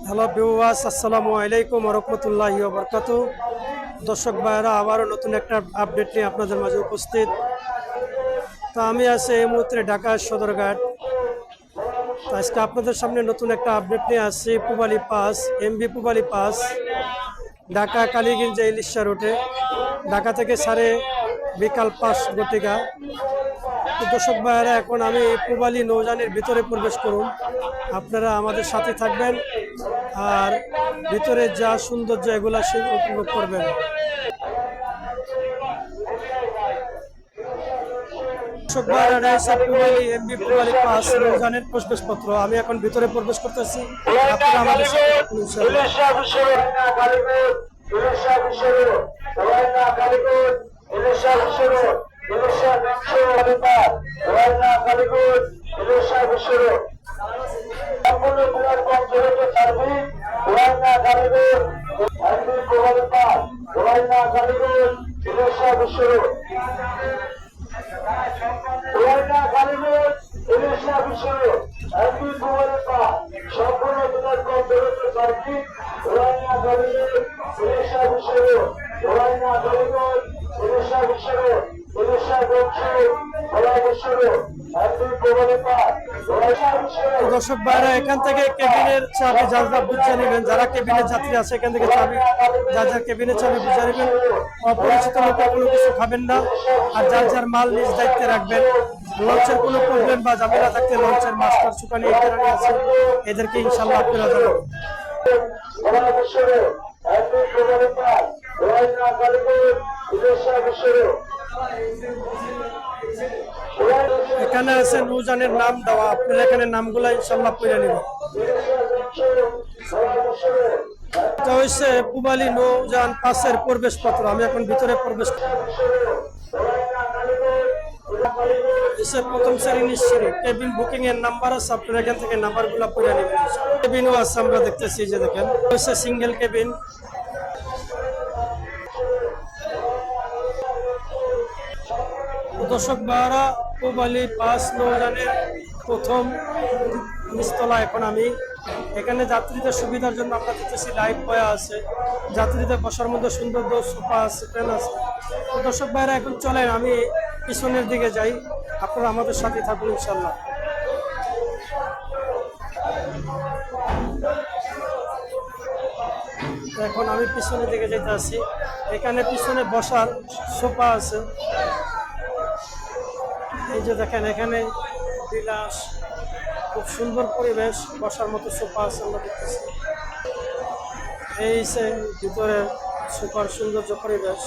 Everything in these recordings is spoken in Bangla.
হ্যালো ভিউয়ার্স, আসসালামু আলাইকুম ওয়া রাহমাতুল্লাহি ওয়া বারাকাতুহু। দর্শক ভাইরা, আবারও নতুন একটা আপডেট নিয়ে আপনাদের মাঝে উপস্থিত। তো আমি আছি এই মুহূর্তে ঢাকা সদরঘাট। তো আজকে আপনাদের সামনে নতুন একটা আপডেট নিয়ে আসছি Pubali pass, MB Pubali pass, Dhaka Kaliganj Ilisha রুটে। ঢাকা থেকে বিকাল 5 ঘটিকা। তো দর্শক ভাইরা, এখন আমি পূবালী নৌযানের ভিতরে প্রবেশ করুন। আপনারা আমাদের সাথে থাকবেন আর ভিতরে যা সৌন্দর্য এগুলা সে উপভোগ করবেন। দর্শক ভাইরা, পূবালী এমবি পূবালী পাস নৌযানের প্রবেশপত্র। আমি এখন ভিতরে প্রবেশ করতেছি, আপনারা আমাদের সাথে দর্শক ভাইরা, এখান থেকে কেবিনের চাবি যার যা বুঝে নেবেন। যারা কেবিনের যাত্রী আছে এখান থেকে চাবি যার যার কেবিনের চাবি বুঝে নেবেন। অপরিচিত লোকের কোনো কিছু খাবেন না, আর যার যার মাল নিজ দায়িত্বে রাখবেন। লঞ্চের কোনো প্রবলেম বা ঝামেলা থাকতে লঞ্চের মাস্টার সুকানি এখানে আছে, এদেরকে ইনশাল্লাহ আপনারা জানাবেন। এখানে আছে নৌযানের নাম দেওয়া, আপনারা এখানে নামগুলা ইনশাল্লাহ পড়ে নেবেন। এটা হচ্ছে পূবালী নৌযান পাসের প্রবেশপত্র। আমি এখন ভিতরে প্রবেশ প্রথম শ্রেণীর সিঁড়ি, কেবিন বুকিং এর নাম্বার আছে, আপনারা এখান থেকে নাম্বার গুলা পড়ে নেবেন। কেবিনও আছে, আমরা দেখতেছি যে দেখেন হচ্ছে সিঙ্গেল কেবিন। দর্শক ভাইরা, পূবালী পাস নৌযানের প্রথম নিচতলা। এখন আমি এখানে যাত্রীদের সুবিধার জন্য আমরা দেখতেছি লাইট বয়া আছে, যাত্রীদের বসার মধ্যে সুন্দর সোফা আছে, ফ্যান আছে। তো দর্শক ভাইরা, এখন চলেন আমি পিছনের দিকে যাই, আপনারা আমাদের সাথে থাকুন ইনশাল্লাহ। এখন আমি পিছনের দিকে যেতে আছি। এখানে পিছনে বসার সোফা আছে, এই যে দেখেন এখানে বিলাস, খুব সুন্দর পরিবেশ, বসার মতো সোফা আছে আমরা দেখতেছি। এই যে ভিতরে সোফার সৌন্দর্য পরিবেশ,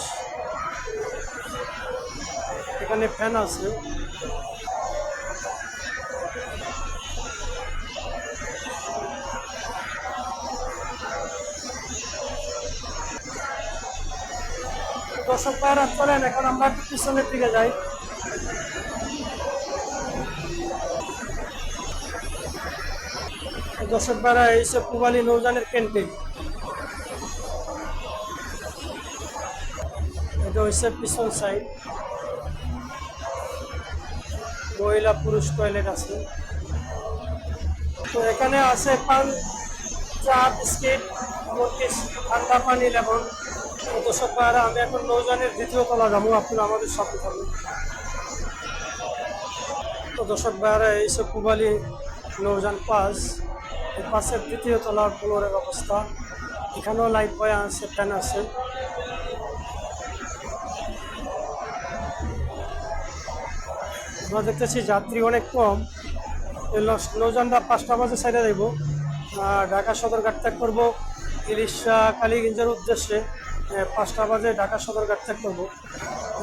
এখানে ফ্যান আছে। দর্শক ভাইরা, চলেন এখন আমরা একটু পিছনের দিকে যাই। দর্শক ভাইরা, এই সব পূবালী নৌযানের ক্যান্টিন। এটা হচ্ছে পিছন সাইড, মহিলা পুরুষ টয়লেট আছে। তো এখানে আছে পান, চা, বিস্কিট, ঠান্ডা পানি, লেমন। দর্শক ভাইরা, আমি এখন নৌযানের দ্বিতীয় তলা যাবো, আপনারা আমাদের সাথে থাকবেন। তো দর্শক ভাইরা, এইসব পূবালী নৌযান পাস, এই পাশের দ্বিতীয় তলার ফ্লোরের অবস্থা। এখানেও লাইট বয়া আছে, ফ্যান আছে। আমরা দেখতেছি যাত্রী অনেক কম। এই নৌযানটা 5টা বাজে সাইডে যাইব, ঢাকা সদরঘাট ত্যাগ করবো ইলিশা কালীগঞ্জের উদ্দেশ্যে। 5টা বাজে ঢাকা সদরঘাট ত্যাগ করবো।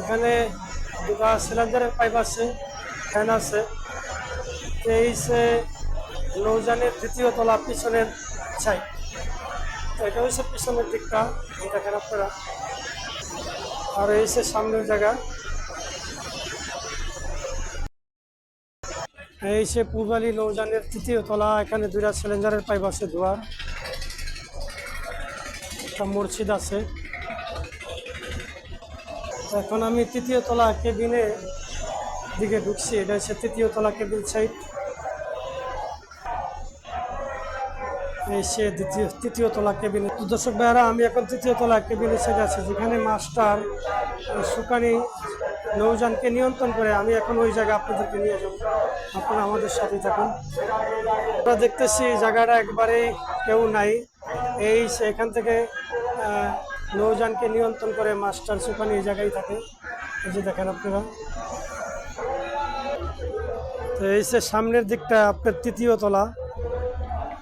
এখানে দুটা সিলিন্ডারের পাইপ আছে, ফ্যান আছে। এই নৌযানের দ্বিতীয় তলা পিছনের সাইড। এটা হচ্ছে পিছনের দিকটা, দেখেন আপনারা। আর এই সামনের জায়গা, এই পূবালী নৌযানের তৃতীয় তলা। এখানে 2টা সিলিন্ডারের পাইপ আছে ধোয়ার, একটা মসজিদ আছে। এখন আমি তৃতীয় তলা কেবিনে দিকে ঢুকছি। এটা হচ্ছে তৃতীয় তলা কেবিন সাইড। এই সে তৃতীয় তলা কেবিনে। দর্শক ভাইয়ারা, আমি এখন তৃতীয় তলা কেবিনে সাইড আছি, যেখানে মাস্টার সুকানি নৌযানকে নিয়ন্ত্রণ করে। আমি এখন ওই জায়গায় আপনাদেরকে নিয়ে যাবো, আপনারা আমাদের সাথে থাকুন। আমরা দেখতেছি জায়গাটা একবারে কেউ নাই। এই এখান থেকে নৌযানকে নিয়ন্ত্রণ করে মাস্টার সুকানি এই জায়গায় থাকে। এই যে দেখেন আপনারা, তো এই সে সামনের দিকটা আপনার তৃতীয় তলা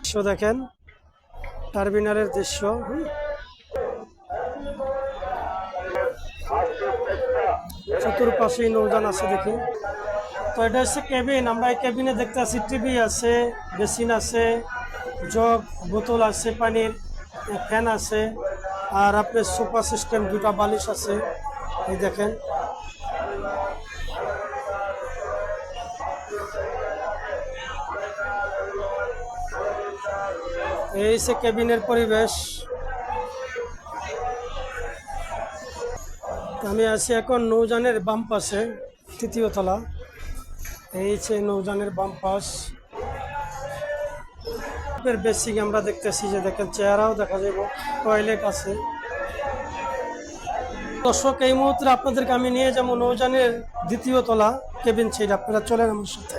দৃশ্য দেখেন, টার্মিনালের দৃশ্য। চতুর্পাশেই নৌযান আছে দেখি। তো এটা হচ্ছে কেবিন। আমরা এই কেবিনে দেখতে আছি টিভি আছে, বেসিন আছে, জগ বোতল আছে পানির, ফ্যান আছে, আর আপনার সোফা সিস্টেম, দুটা বালিশ আছে। এই দেখেন, এই সে কেবিনের পরিবেশ। আমি আছি এখন নৌযানের বাম পাশে, তৃতীয় তলা। এই সে নৌযানের বাম পাশ। বেসিক আমরা দেখতেছি, যে দেখেন চেহারাও দেখা যাবে, টয়লেট আছে। দর্শক, এই মুহূর্তে আপনাদেরকে আমি নিয়ে যাবো নৌযানের দ্বিতীয় তলা কেবিন সাইড। আপনারা চলেন আমার সাথে।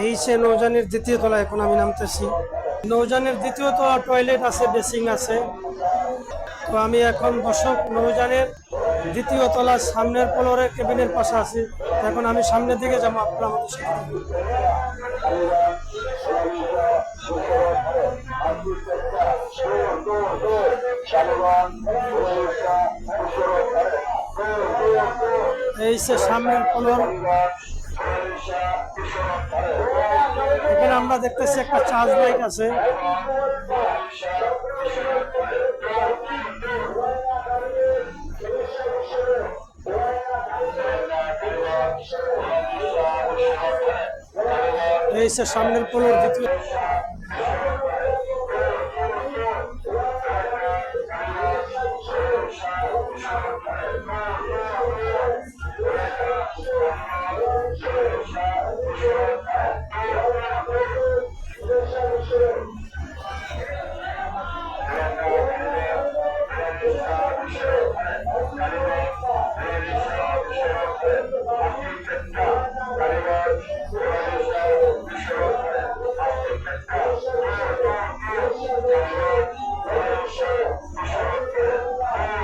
এই সে নৌযানের দ্বিতীয় তলা, এখন আমি নামতেছি। নৌযানের দ্বিতীয় তলা টয়লেট আছে, বেসিং আছে। তো আমি এখন দর্শক নৌযানের দ্বিতীয় তলার সামনের ফ্লোরে কেবিনের পাশে আছি। এখন আমি সামনের দিকে যাবো, আপনারা আমাদের সাথে। এই সে সামনের ফ্লোর। এখানে আমরা দেখতেছি একটা চার্জ লাইট আছে। এই সে সামনের ফ্লোর দ্বিতীয়।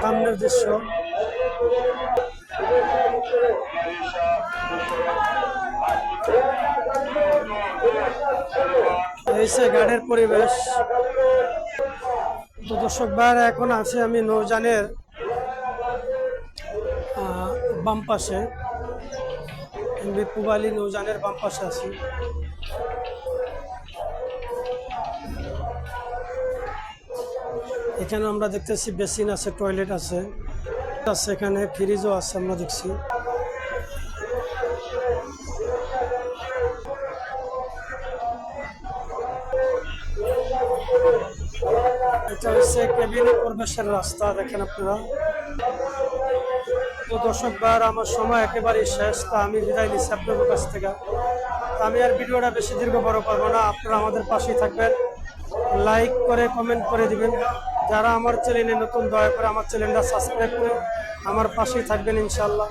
সামনের দৃশ্য। এই সে গাড়ির পরিবেশ। তো দর্শক ভাইরা, এখন আছে আমি নৌযানের বাম পাশে, পুবালি নৌযানের বাম পাশে আছি। এখানে আমরা দেখতেছি বেসিন আছে, টয়লেট আছে, এখানে ফ্রিজও আছে আমরা দেখছি। এটা হচ্ছে কেবিনে প্রবেশের রাস্তা, দেখেন আপনারা। তো দর্শক ভাইরা, আমার সময় একেবারেই শেষ। তা আমি বিদায় নিচ্ছি আপনাদের কাছ থেকে। আমি আর ভিডিওটা বেশি দীর্ঘ বড় করবো না। আপনারা আমাদের পাশেই থাকবেন, লাইক করে কমেন্ট করে দিবেন। যারা আমার চ্যানেলে নতুন, দয়া করে আমার চ্যানেলটা সাবস্ক্রাইব করে আমার পাশেই থাকবেন ইনশাল্লাহ।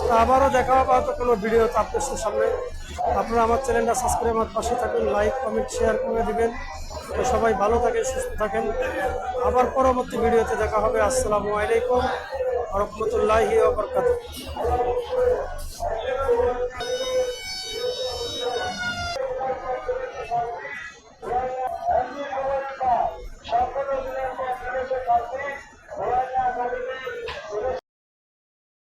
তা আবারও দেখা হবে হয়তো কোনো ভিডিওতে আপনার সামনে। আপনারা আমার চ্যানেলটা সাবস্ক্রাইব, আমার পাশে থাকবেন, লাইক কমেন্ট শেয়ার করে দিবেন। তো সবাই ভালো থাকেন, সুস্থ থাকেন। আবার পরবর্তী ভিডিওতে দেখা হবে। আসসালামু আলাইকুম ওয়া রাহমাতুল্লাহি ওয়া বারাকাতুহু।